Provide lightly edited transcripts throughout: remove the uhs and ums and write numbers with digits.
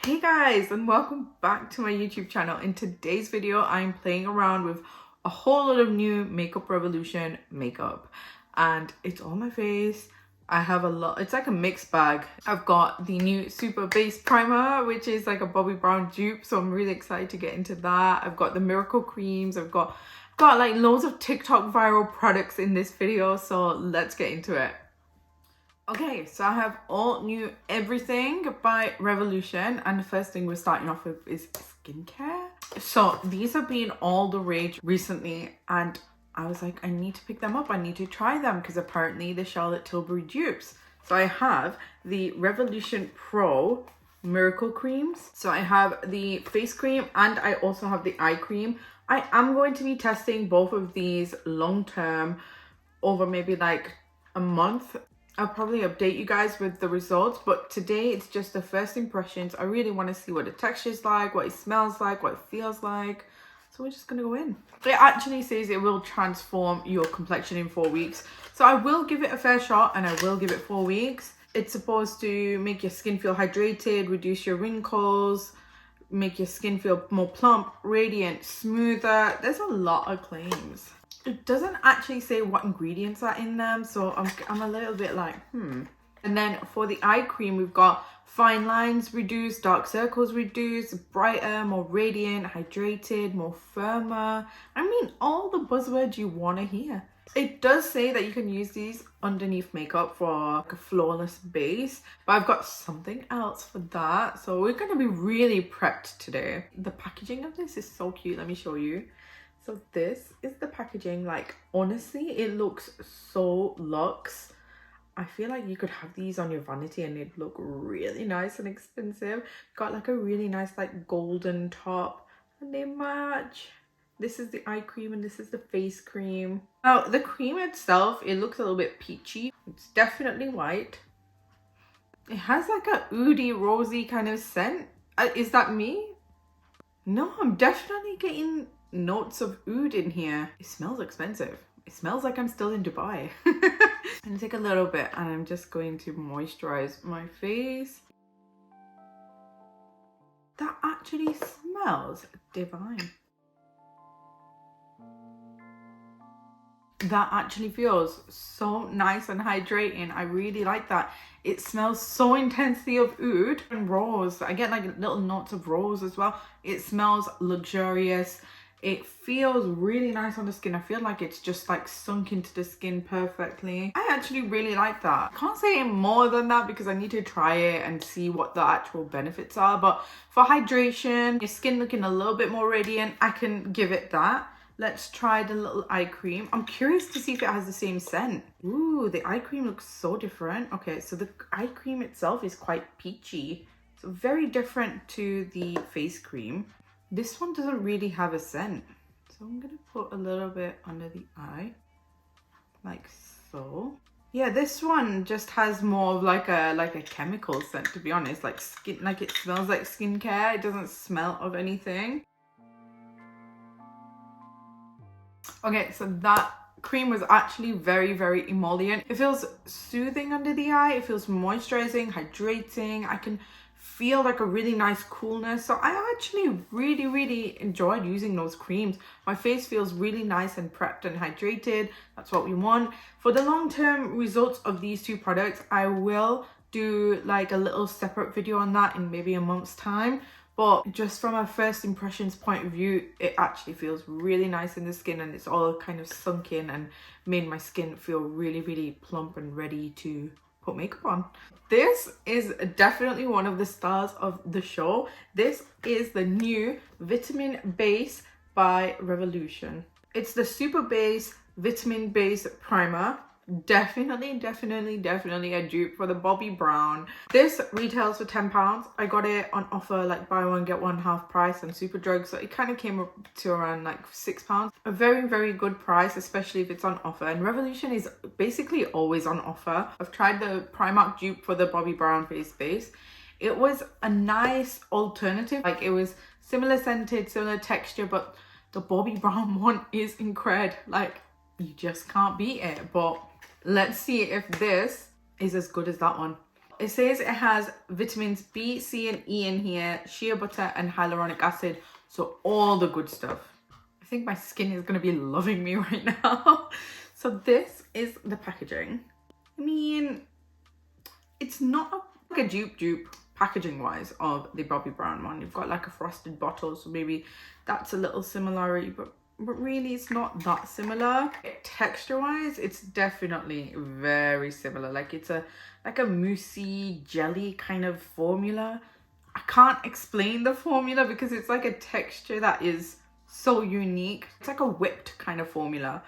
Hey guys, and welcome back to my YouTube channel. In today's video, I'm playing around with a whole lot of new Makeup Revolution makeup, and it's on my face. I have a lot, it's like a mixed bag. I've got the new Super Base Primer, which is like a Bobbi Brown dupe, so I'm really excited to get into that. I've got the Miracle Creams. I've got like loads of TikTok viral products in this video, so let's get into it. Okay, so I have all new everything by Revolution, and the first thing we're starting off with is skincare. So these have been all the rage recently, and I was like, I need to pick them up. I need to try them because apparently they're Charlotte Tilbury dupes. So I have the Revolution Pro Miracle Creams. So I have the face cream and I also have the eye cream. I am going to be testing both of these long term over maybe like a month. I'll probably update you guys with the results, but today it's just the first impressions. I really want to see what the texture is like, what it smells like, what it feels like. So we're just going to go in. It actually says it will transform your complexion in 4 weeks. So I will give it a fair shot and I will give it 4 weeks. It's supposed to make your skin feel hydrated, reduce your wrinkles, make your skin feel more plump, radiant, smoother. There's a lot of claims. It doesn't actually say what ingredients are in them, so I'm a little bit like, And then for the eye cream, we've got fine lines reduced, dark circles reduced, brighter, more radiant, hydrated, more firmer. I mean, all the buzzwords you want to hear. It does say that you can use these underneath makeup for like a flawless base, but I've got something else for that. So we're going to be really prepped today. The packaging of this is so cute. Let me show you. So this is the packaging. Like, honestly, it looks so luxe. I feel like you could have these on your vanity and it'd look really nice and expensive. Got like a really nice like golden top and they match. This is the eye cream and this is the face cream. Now the cream itself, it looks a little bit peachy. It's definitely white. It has like a oudy rosy kind of scent. Is that me? No, I'm definitely getting notes of oud in here. It smells expensive. It smells like I'm still in Dubai. I'm gonna take a little bit and I'm just going to moisturize my face. That actually smells divine. That actually feels so nice and hydrating. I really like that. It smells so intensely of oud and rose. I get like little notes of rose as well. It smells luxurious. It feels really nice on the skin. I feel like it's just like sunk into the skin perfectly. I actually really like that. I can't say more than that because I need to try it and see what the actual benefits are. But for hydration, your skin looking a little bit more radiant, I can give it that. Let's try the little eye cream. I'm curious to see if it has the same scent. Ooh, the eye cream looks so different. Okay, so the eye cream itself is quite peachy. So very different to the face cream. This one doesn't really have a scent. So I'm gonna put a little bit under the eye, like so. Yeah, this one just has more of like a chemical scent, to be honest. Like skin, like it smells like skincare. It doesn't smell of anything. Okay, so that cream was actually very, very emollient. It feels soothing under the eye. It feels moisturizing, hydrating. I can feel like a really nice coolness. So I actually really, really enjoyed using those creams. My face feels really nice and prepped and hydrated. That's what we want. For the long-term results of these two products, I will do like a little separate video on that in maybe a month's time. But just from a first impressions point of view, it actually feels really nice in the skin and it's all kind of sunk in and made my skin feel really, really plump and ready to put makeup on. This is definitely one of the stars of the show. This is the new Vitamin Base by Revolution. It's the Super Base Vitamin Base Primer. Definitely a dupe for the Bobbi Brown. This retails for £10. I got it on offer, like buy one get one half price on Superdrug, so it kind of came up to around like £6. A very, very good price, especially if it's on offer, and Revolution is basically always on offer. I've tried the Primark dupe for the Bobbi Brown face base. It was a nice alternative. Like, it was similar scented, similar texture, but the Bobbi Brown one is incredible. Like, you just can't beat it. But let's see if this is as good as that one. it says it has vitamins B, C, and E in here, shea butter, and hyaluronic acid. So all the good stuff. I think my skin is going to be loving me right now. So this is the packaging. I mean, it's not like a dupe packaging wise of the Bobbi Brown one. You've got like a frosted bottle, so maybe that's a little similarity, but really it's not that similar. Texture wise, it's definitely very similar. Like it's a moussey jelly kind of formula. I can't explain the formula because it's like a texture that is so unique. It's like a whipped kind of formula.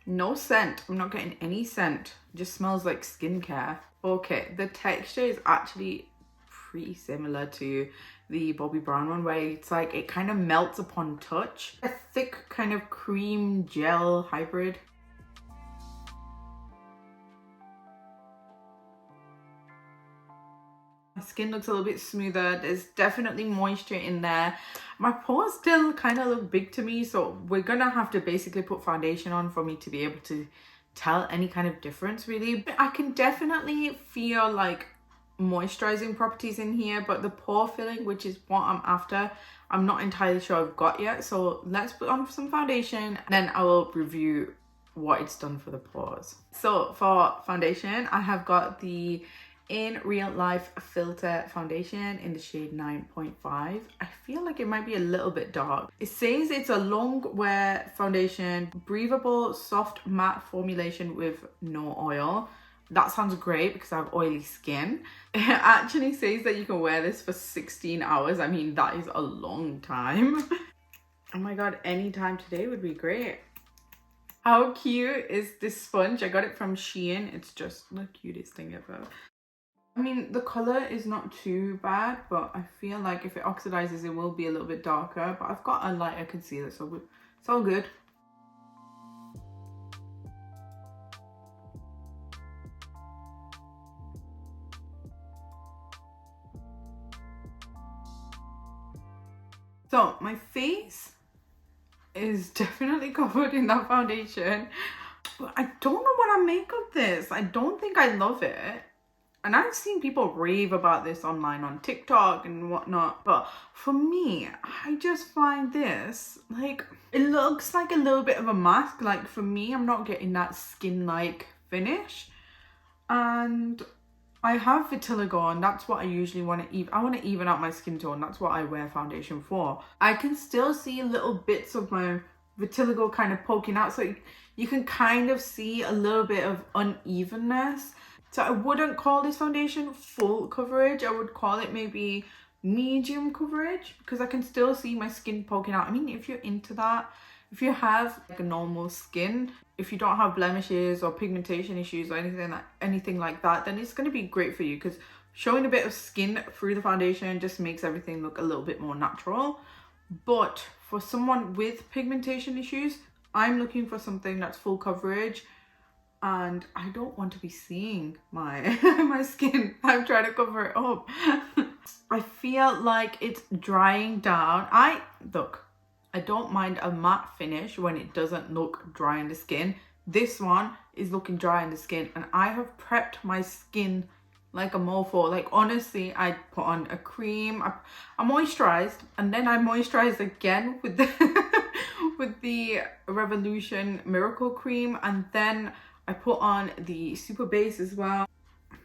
No scent. I'm not getting any scent. It just smells like skincare. Okay, the texture is actually pretty similar to the Bobbi Brown one, where it's like it kind of melts upon touch. A thick kind of cream gel hybrid. My skin looks a little bit smoother. There's definitely moisture in there. My pores still kind of look big to me, so we're gonna have to basically put foundation on for me to be able to tell any kind of difference really. But I can definitely feel like moisturizing properties in here, but the pore filling, which is what I'm after, I'm not entirely sure I've got yet. So let's put on some foundation and then I will review what it's done for the pores. So for foundation, I have got the In Real Life Filter foundation in the shade 9.5. I feel like it might be a little bit dark. It says it's a long wear foundation, breathable, soft matte formulation with no oil. That sounds great because I have oily skin. It actually says that you can wear this for 16 hours. I mean, that is a long time. Oh my god, any time today would be great. How cute is this sponge? I got it from Shein. It's just the cutest thing ever. I mean, the color is not too bad, but I feel like if it oxidizes, it will be a little bit darker. But I've got a lighter concealer, so it's all good. So my face is definitely covered in that foundation, but I don't know what I make of this. I don't think I love it. And I've seen people rave about this online on TikTok and whatnot. But for me, I just find this, like, it looks like a little bit of a mask. Like, for me, I'm not getting that skin-like finish. And I have vitiligo, and that's what I usually want to even. I want to even out my skin tone. That's what I wear foundation for. I can still see little bits of my vitiligo kind of poking out. So you can kind of see a little bit of unevenness. So I wouldn't call this foundation full coverage. I would call it maybe medium coverage because I can still see my skin poking out. I mean, if you're into that, if you have like a normal skin, if you don't have blemishes or pigmentation issues or anything like that, then it's going to be great for you because showing a bit of skin through the foundation just makes everything look a little bit more natural. But for someone with pigmentation issues, I'm looking for something that's full coverage. And I don't want to be seeing my my skin. I'm trying to cover it up. I feel like it's drying down. I don't mind a matte finish when it doesn't look dry in the skin. This one is looking dry in the skin, and I have prepped my skin like a mofo. Like, honestly, I put on a cream. I moisturized, and then I moisturized again with the with the Revolution Miracle Cream, and then I put on the Super Base as well.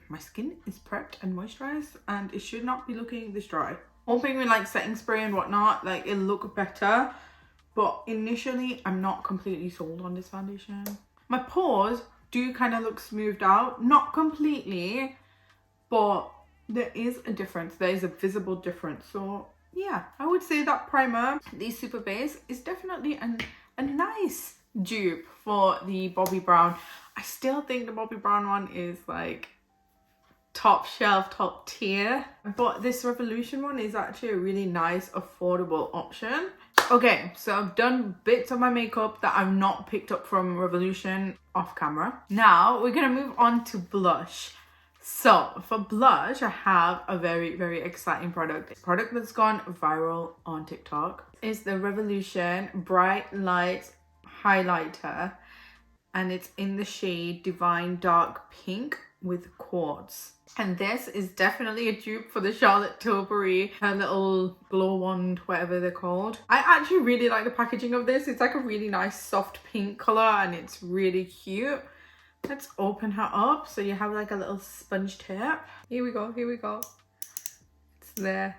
My skin is prepped and moisturized, and it should not be looking this dry. Hoping with like setting spray and whatnot, like it'll look better. But initially, I'm not completely sold on this foundation. My pores do kind of look smoothed out. Not completely, but there is a difference. There is a visible difference. So yeah, I would say that primer, the Super Base, is definitely a nice dupe for the Bobbi Brown. I still think the Bobbi Brown one is like top shelf, top tier, but this Revolution one is actually a really nice, affordable option. Okay, so I've done bits of my makeup that I've not picked up from Revolution off camera. Now we're gonna move on to blush. So for blush, I have a very, very exciting product. A product that's gone viral on TikTok is the Revolution Bright Light Highlighter, and it's in the shade Divine Dark Pink. with quartz. And this is definitely a dupe for the Charlotte Tilbury, her little glow wand, whatever they're called. I actually really like the packaging of this. It's like a really nice soft pink color and it's really cute. Let's open her up. So you have like a little sponge tip. Here we go, here we go. It's there.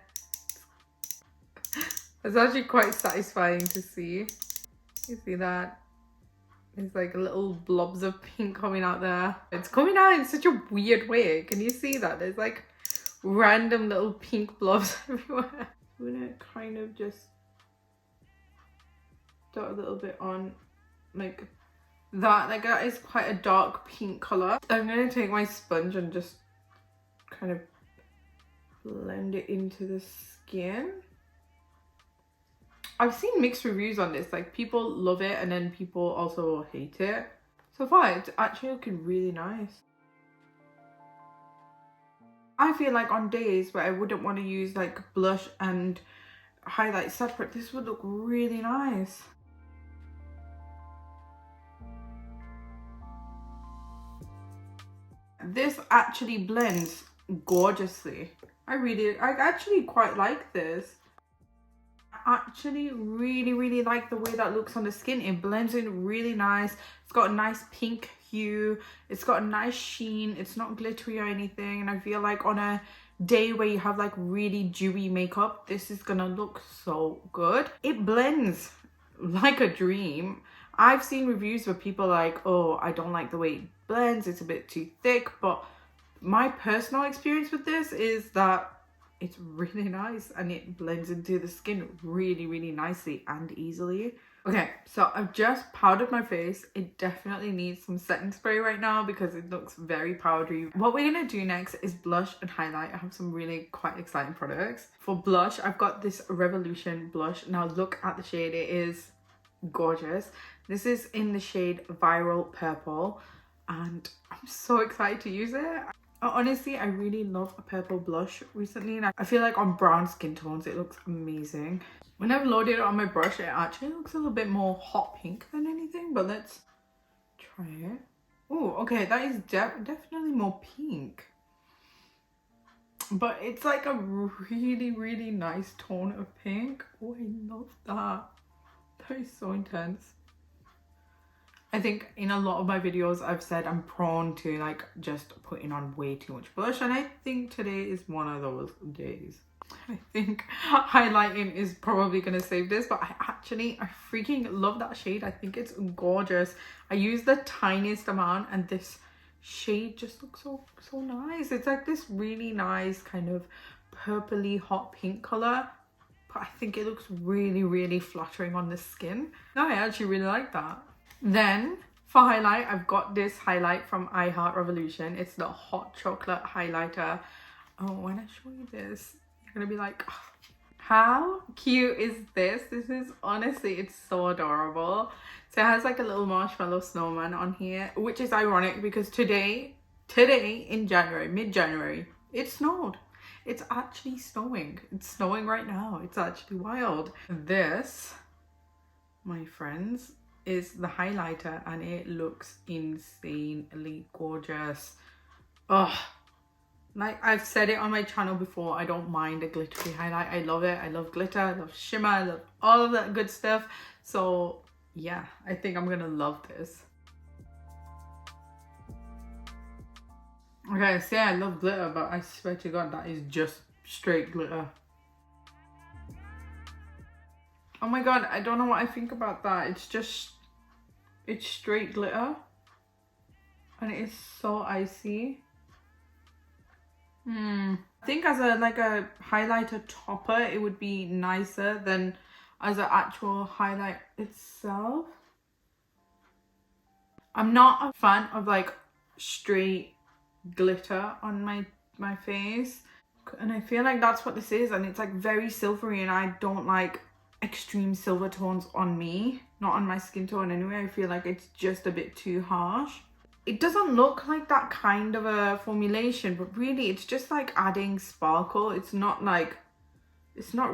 It's actually quite satisfying to see. You see that? There's like little blobs of pink coming out there. It's coming out in such a weird way. Can you see that? There's like random little pink blobs everywhere. I'm gonna kind of just dot a little bit on like that. Like that is quite a dark pink color. I'm gonna take my sponge and just kind of blend it into the skin. I've seen mixed reviews on this, like people love it and then people also hate it. So far it's actually looking really nice. I feel like on days where I wouldn't want to use like blush and highlight separate, this would look really nice. This actually blends gorgeously. I actually quite like this. Actually really like the way that looks on the skin. It blends in really nice. It's got a nice pink hue. It's got a nice sheen. It's not glittery or anything, and I feel like on a day where you have like really dewy makeup, this is gonna look so good. It blends like a dream. I've seen reviews where people are like, oh, I don't like the way it blends, it's a bit too thick, but my personal experience with this is that it's really nice and it blends into the skin really nicely and easily. Okay, so I've just powdered my face. It definitely needs some setting spray right now because it looks very powdery. What we're gonna do next is blush and highlight. I have some really quite exciting products. For blush, I've got this Revolution blush. Now look at the shade, it is gorgeous. This is in the shade Viral Purple and I'm so excited to use it. Honestly, I really love a purple blush recently, and I feel like on brown skin tones it looks amazing. When I've loaded it on my brush, it actually looks a little bit more hot pink than anything, but let's try it. Oh, okay, that is definitely more pink, but it's like a really nice tone of pink. Oh, I love that. That is so intense. I think in a lot of my videos I've said I'm prone to like just putting on way too much blush, and I think today is one of those days. I think highlighting is probably gonna save this, but I freaking love that shade. I think it's gorgeous. I use the tiniest amount and this shade just looks so nice. It's like this really nice kind of purpley hot pink color, but I think it looks really flattering on the skin. No, I actually really like that. Then for highlight, I've got this highlight from I Heart Revolution. It's the hot chocolate highlighter. Oh, when I show you this, you're gonna be like, oh, how cute is this? This is honestly, it's so adorable. So it has like a little marshmallow snowman on here, which is ironic because today in January, mid-January, it snowed. It's actually snowing. It's snowing right now. It's actually wild. This, my friends, is the highlighter and it looks insanely gorgeous. Oh, like I've said it on my channel before, I don't mind a glittery highlight. I love it. I love glitter, I love shimmer, I love all of that good stuff. So yeah, I think I'm gonna love this. Okay, I say I love glitter, but I swear to God, that is just straight glitter. Oh my God, I don't know what I think about that. It's straight glitter and it is so icy. I think as a highlighter topper, it would be nicer than as an actual highlight itself. I'm not a fan of like straight glitter on my face, and I feel like that's what this is, and it's like very silvery, and I don't like extreme silver tones on me, not on my skin tone anyway. I feel like it's just a bit too harsh. It doesn't look like that kind of a formulation, but really it's just like adding sparkle. It's not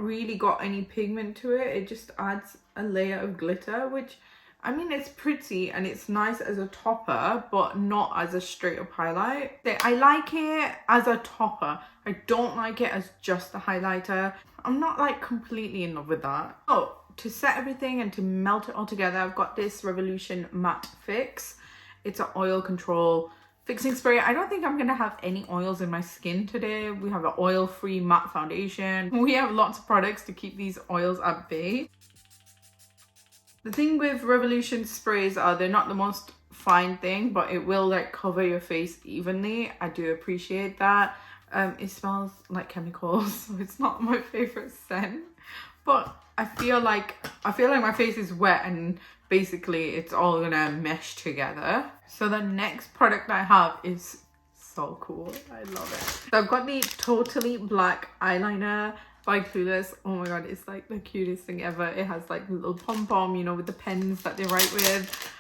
really got any pigment to it. It just adds a layer of glitter, which I mean, it's pretty and it's nice as a topper, but not as a straight up highlight. I like it as a topper. I don't like it as just a highlighter. I'm not like completely in love with that. Oh, to set everything and to melt it all together, I've got this Revolution Matte Fix. It's an oil control fixing spray. I don't think I'm gonna have any oils in my skin today. We have an oil-free matte foundation. We have lots of products to keep these oils at bay. The thing with Revolution sprays are they're not the most fine thing, but it will like cover your face evenly. I do appreciate that. It smells like chemicals, so it's not my favorite scent, but I feel like my face is wet and basically it's all gonna mesh together. So the next product I have is so cool. I love it. So I've got the Totally Black eyeliner by Clueless. Oh my god, it's like the cutest thing ever. It has like a little pom-pom, you know, with the pens that they write with.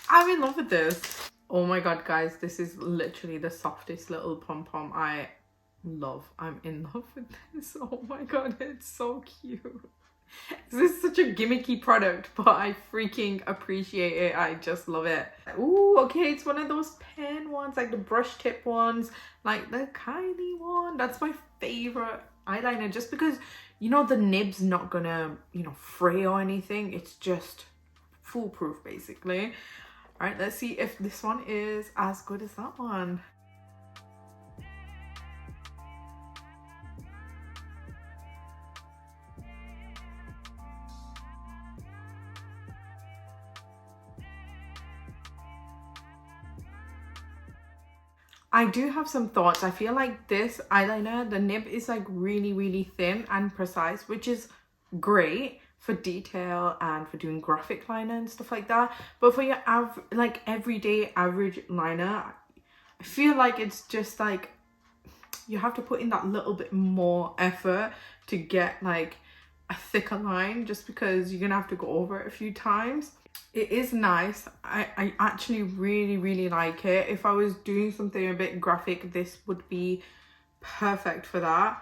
I'm in love with this. Oh my god, guys, this is literally the softest little pom-pom I'm in love with this. Oh my god, it's so cute. This is such a gimmicky product, but I freaking appreciate it. I just love it. Ooh, okay, it's one of those pen ones, like the brush tip ones, like the Kylie one. That's my favorite eyeliner, just because, you know, the nib's not gonna, you know, fray or anything. It's just foolproof, basically. All right, let's see if this one is as good as that one. I do have some thoughts. I feel like this eyeliner, the nib is like really thin and precise, which is great for detail and for doing graphic liner and stuff like that. But for your everyday average liner, I feel like it's just like you have to put in that little bit more effort to get like a thicker line, just because you're gonna have to go over it a few times. It is nice. I actually really like it. If I was doing something a bit graphic, this would be perfect for that.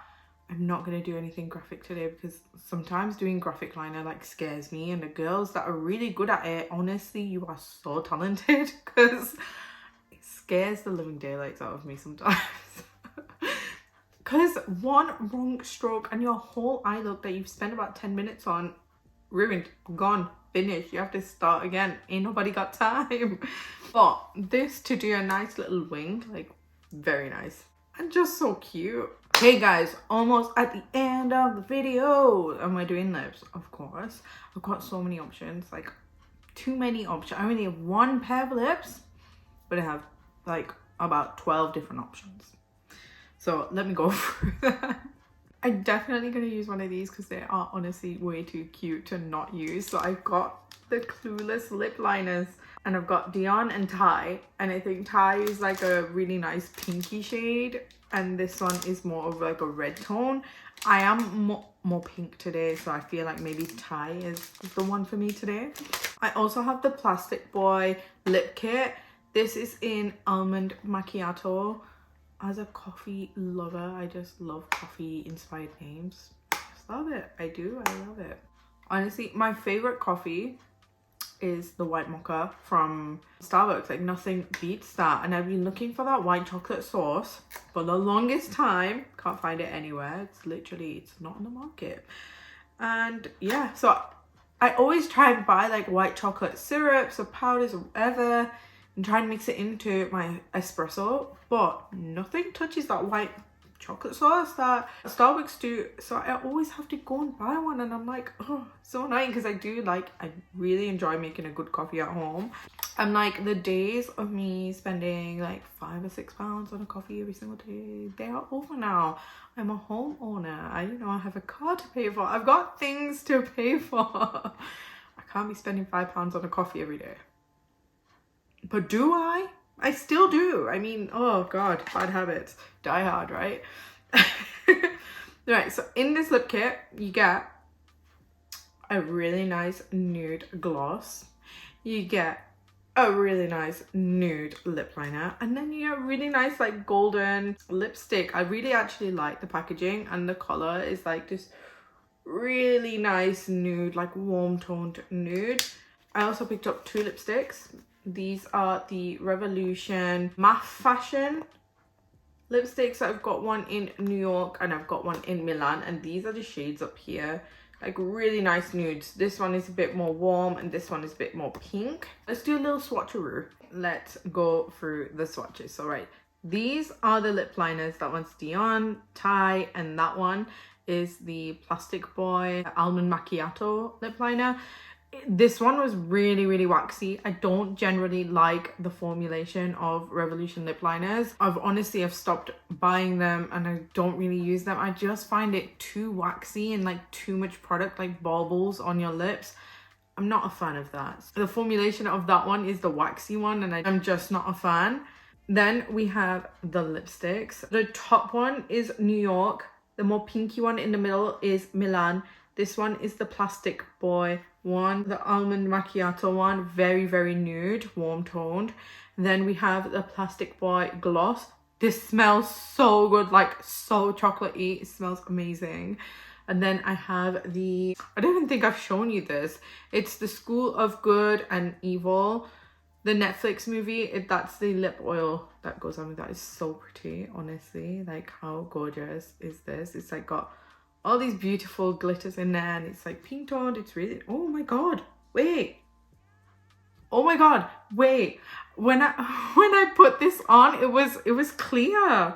I'm not going to do anything graphic today because sometimes doing graphic liner like scares me, and the girls that are really good at it, honestly, you are so talented, because it scares the living daylights out of me sometimes. Because one wrong stroke and your whole eye look that you've spent about 10 minutes on, ruined, gone, finished. You have to start again. Ain't nobody got time. But this, to do a nice little wing, like very nice and just so cute. Hey guys, almost at the end of the video. Am I doing lips? Of course. I've got so many options, like too many options. I only have one pair of lips, but I have like about 12 different options. So let me go through that. I'm definitely going to use one of these because they are honestly way too cute to not use. So I've got the Clueless lip liners, and I've got Dion and Ty, and I think Ty is like a really nice pinky shade, and this one is more of like a red tone. I am more pink today, so I feel like maybe Ty is the one for me today. I also have the Plastic Boy lip kit. This is in Almond Macchiato. As a coffee lover, I just love coffee inspired names. Just love it. I love it. Honestly, my favorite coffee is the white mocha from Starbucks. Like nothing beats that. And I've been looking for that white chocolate sauce for the longest time. Can't find it anywhere. It's not on the market. And yeah, so I always try and buy like white chocolate syrups or powders or whatever, and try and mix it into my espresso, but nothing touches that white chocolate sauce that Starbucks do. So I always have to go and buy one, and I'm like, oh, so annoying, because I really enjoy making a good coffee at home. And like the days of me spending like £5 or £6 on a coffee every single day, they are over now. I'm a homeowner. I have a car to pay for. I've got things to pay for. I can't be spending £5 on a coffee every day. But do I? I still do. I mean, oh god, bad habits. Die hard, right? Right, so in this lip kit, you get a really nice nude gloss. You get a really nice nude lip liner. And then you get really nice like golden lipstick. I really actually like the packaging, and the color is like this really nice nude, like warm toned nude. I also picked up 2 lipsticks. These are the Revolution Matte Fashion lipsticks. I've got one in New York and I've got one in Milan, and these are the shades up here, like really nice nudes. This one is a bit more warm and this one is a bit more pink. Let's do a little swatcheroo. Let's go through the swatches. All right, these are the lip liners. That one's Dion, Thai, and that one is the Plastic Boy Almond Macchiato lip liner. This one was really waxy. I don't generally like the formulation of Revolution lip liners. I've stopped buying them and I don't really use them. I just find it too waxy and like too much product, like baubles on your lips. I'm not a fan of that. The formulation of that one is the waxy one and I'm just not a fan. Then we have the lipsticks. The top one is New York. The more pinky one in the middle is Milan. This one is the Plastic Boy one, the Almond Macchiato one, very nude, warm toned. Then we have the Plastic Boy Gloss. This smells so good, like so chocolatey. It smells amazing. And then I have the, I don't even think I've shown you this. It's the School of Good and Evil, the Netflix movie. That's the lip oil that goes on with that. It's so pretty, honestly. Like, how gorgeous is this? It's like got all these beautiful glitters in there and it's like pink toned. It's really, oh my god, wait. Oh my god, wait. When I put this on, it was clear.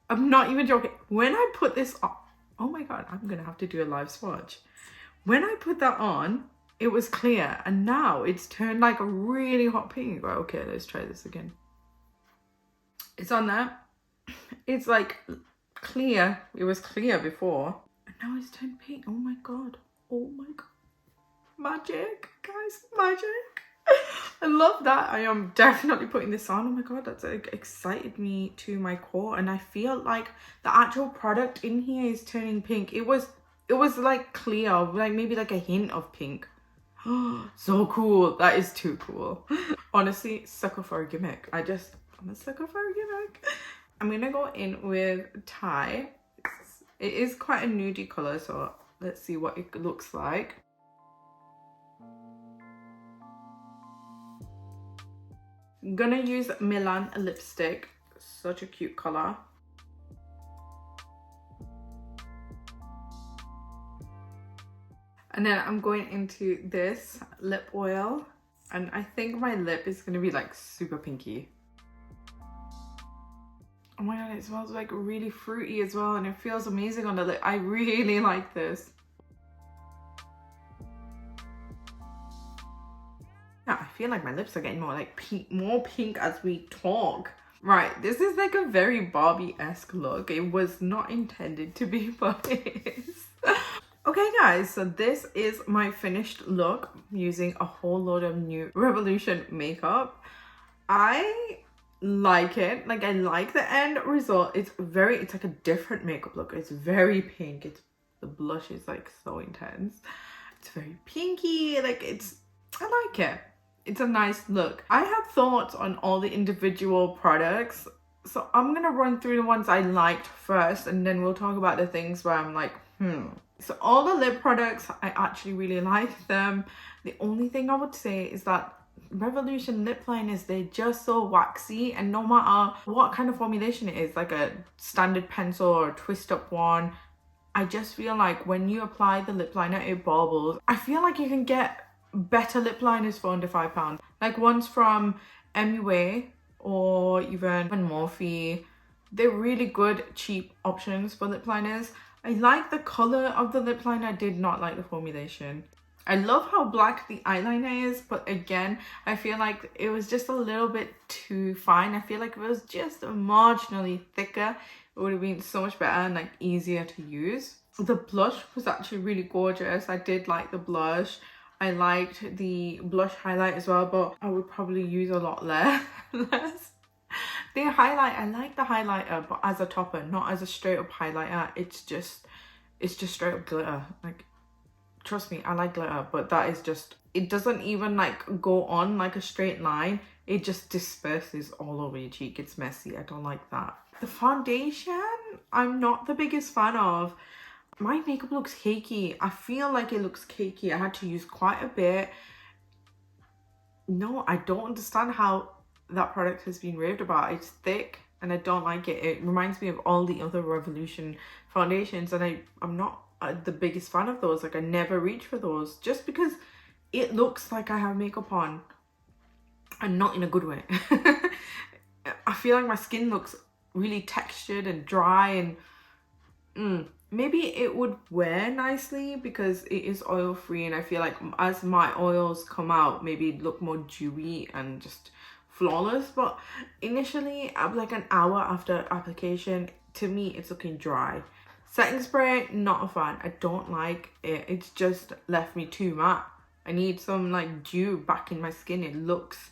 I'm not even joking. When I put this on, oh my god, I'm gonna have to do a live swatch. When I put that on, it was clear and now it's turned like a really hot pink. Right, okay, let's try this again. It's on there. It's like clear. It was clear before and now it's turned pink. Oh my god, oh my god, magic, guys, magic. I love that. I am definitely putting this on. Oh my god, that's like excited me to my core, and I feel like the actual product in here is turning pink. It was like clear, like maybe like a hint of pink. So cool. That is too cool. Honestly, sucker for a gimmick. I'm a sucker for a gimmick. I'm gonna go in with Thai. It is quite a nudie color, so let's see what it looks like. I'm gonna use Milan lipstick. Such a cute color. And then I'm going into this lip oil, and I think my lip is gonna be like super pinky. Oh my god, it smells like really fruity as well, and it feels amazing on the lip. I really like this. Yeah, I feel like my lips are getting more like pink, more pink as we talk. Right, this is like a very Barbie-esque look. It was not intended to be, but it is. Okay guys, so this is my finished look using a whole load of new Revolution makeup. I like it. Like, I like the end result. It's like a different makeup look. It's very pink. The blush is like so intense. It's very pinky. Like, I like it. It's a nice look. I have thoughts on all the individual products, so I'm gonna run through the ones I liked first, and then we'll talk about the things where I'm like, So all the lip products, I actually really like them. The only thing I would say is that Revolution lip liners, they're just so waxy, and no matter what kind of formulation it is, like a standard pencil or a twist up one, I just feel like when you apply the lip liner, it baubles. I feel like you can get better lip liners for under £5, like ones from MUA or even Morphe. They're really good cheap options for lip liners. I like the color of the lip liner. I did not like the formulation. I love how black the eyeliner is, but again, I feel like it was just a little bit too fine. I feel like if it was just marginally thicker, it would have been so much better and like easier to use. The blush was actually really gorgeous. I did like the blush. I liked the blush highlight as well, but I would probably use a lot less. The highlight, I like the highlighter, but as a topper, not as a straight up highlighter. It's just straight up glitter. Like, trust me, I like glitter, but that is just, it doesn't even like go on like a straight line. It just disperses all over your cheek. It's messy. I don't like that. The foundation, I'm not the biggest fan of. My makeup looks cakey. I feel like it looks cakey. I had to use quite a bit. no, I don't understand how that product has been raved about. It's thick and I don't like it. It reminds me of all the other Revolution foundations, and I'm not the biggest fan of those. Like, I never reach for those just because it looks like I have makeup on, and not in a good way. I feel like my skin looks really textured and dry, and maybe it would wear nicely because it is oil free, and I feel like as my oils come out, maybe it'd look more dewy and just flawless. But initially, like an hour after application, to me it's looking dry. Setting spray, not a fan. I don't like it. It's just left me too matte. I need some like dew back in my skin. It looks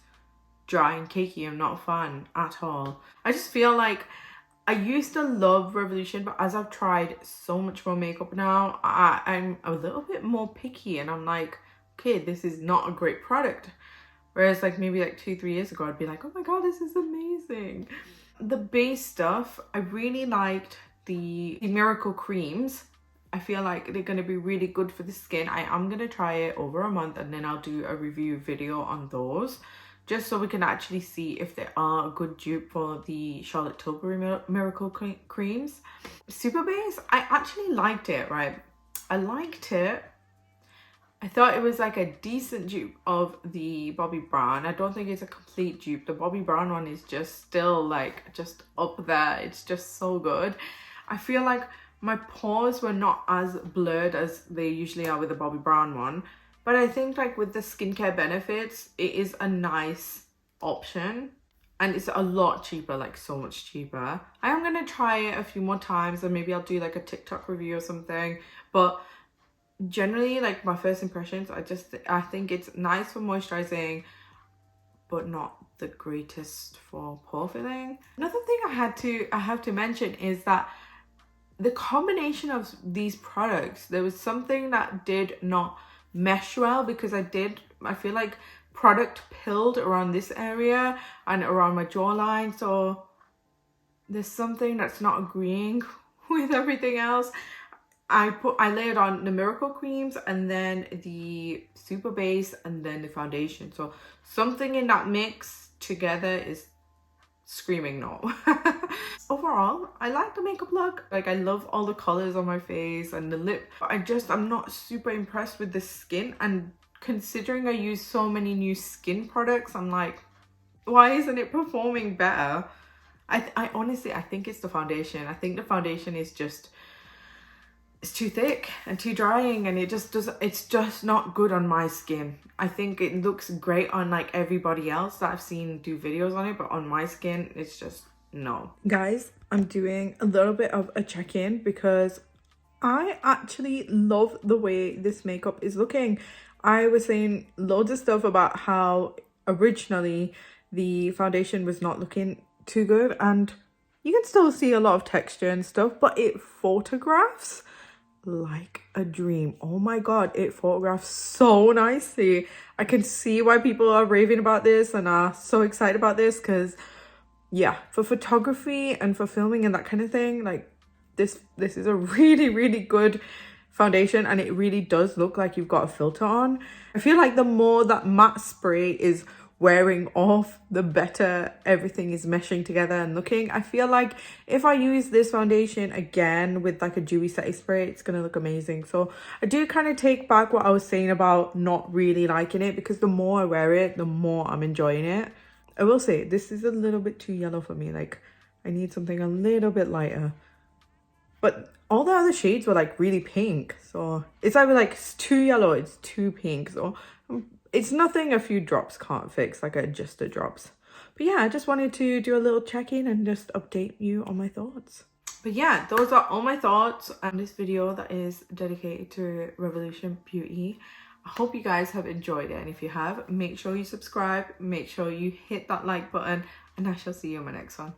dry and cakey. I'm not a fan at all. I just feel like I used to love Revolution, but as I've tried so much more makeup now, I'm a little bit more picky, and I'm like, okay, this is not a great product. Whereas like maybe like 2-3 years ago, I'd be like, oh my god, this is amazing. The base stuff, I really liked the Miracle creams. I feel like they're going to be really good for the skin. I am going to try it over a month, and then I'll do a review video on those, just so we can actually see if they are a good dupe for the Charlotte Tilbury Miracle creams. Super Base, I actually liked it, right? I liked it. I thought it was like a decent dupe of the Bobbi Brown. I don't think it's a complete dupe. The Bobbi Brown one is just still like just up there. It's just so good. I feel like my pores were not as blurred as they usually are with the Bobbi Brown one. But I think like with the skincare benefits, it is a nice option. And it's a lot cheaper, like so much cheaper. I am going to try it a few more times, and maybe I'll do like a TikTok review or something. But generally, like my first impressions, I think it's nice for moisturizing, but not the greatest for pore filling. Another thing I have to mention is that the combination of these products, there was something that did not mesh well, because I feel like product pilled around this area and around my jawline, so there's something that's not agreeing with everything else. I layered on the Miracle creams, and then the Super Base, and then the foundation. So something in that mix together is screaming no. Overall, I like the makeup look. Like, I love all the colors on my face and the lip. I'm not super impressed with the skin. And considering I use so many new skin products, I'm like, why isn't it performing better? I honestly, I think it's the foundation. I think the foundation is just, it's too thick and too drying, and it's just not good on my skin. I think it looks great on like everybody else that I've seen do videos on it, but on my skin, it's just no. Guys, I'm doing a little bit of a check-in because I actually love the way this makeup is looking. I was saying loads of stuff about how originally the foundation was not looking too good, and you can still see a lot of texture and stuff, but it photographs like a dream. Oh my god, it photographs so nicely. I can see why people are raving about this and are so excited about this, because yeah, for photography and for filming and that kind of thing, like this is a really good foundation, and it really does look like you've got a filter on. I feel like the more that matte spray is wearing off, the better everything is meshing together and looking. I feel like if I use this foundation again with like a dewy setting spray, it's gonna look amazing. So I do kind of take back what I was saying about not really liking it, because the more I wear it, the more I'm enjoying it. I will say this is a little bit too yellow for me. Like, I need something a little bit lighter. But all the other shades were like really pink, so it's either like it's too yellow, it's too pink. So it's nothing a few drops can't fix, like just the drops. But yeah, I just wanted to do a little check-in and just update you on my thoughts. But yeah, those are all my thoughts on this video that is dedicated to Revolution Beauty. I hope you guys have enjoyed it, and if you have, make sure you subscribe, make sure you hit that like button, and I shall see you in my next one.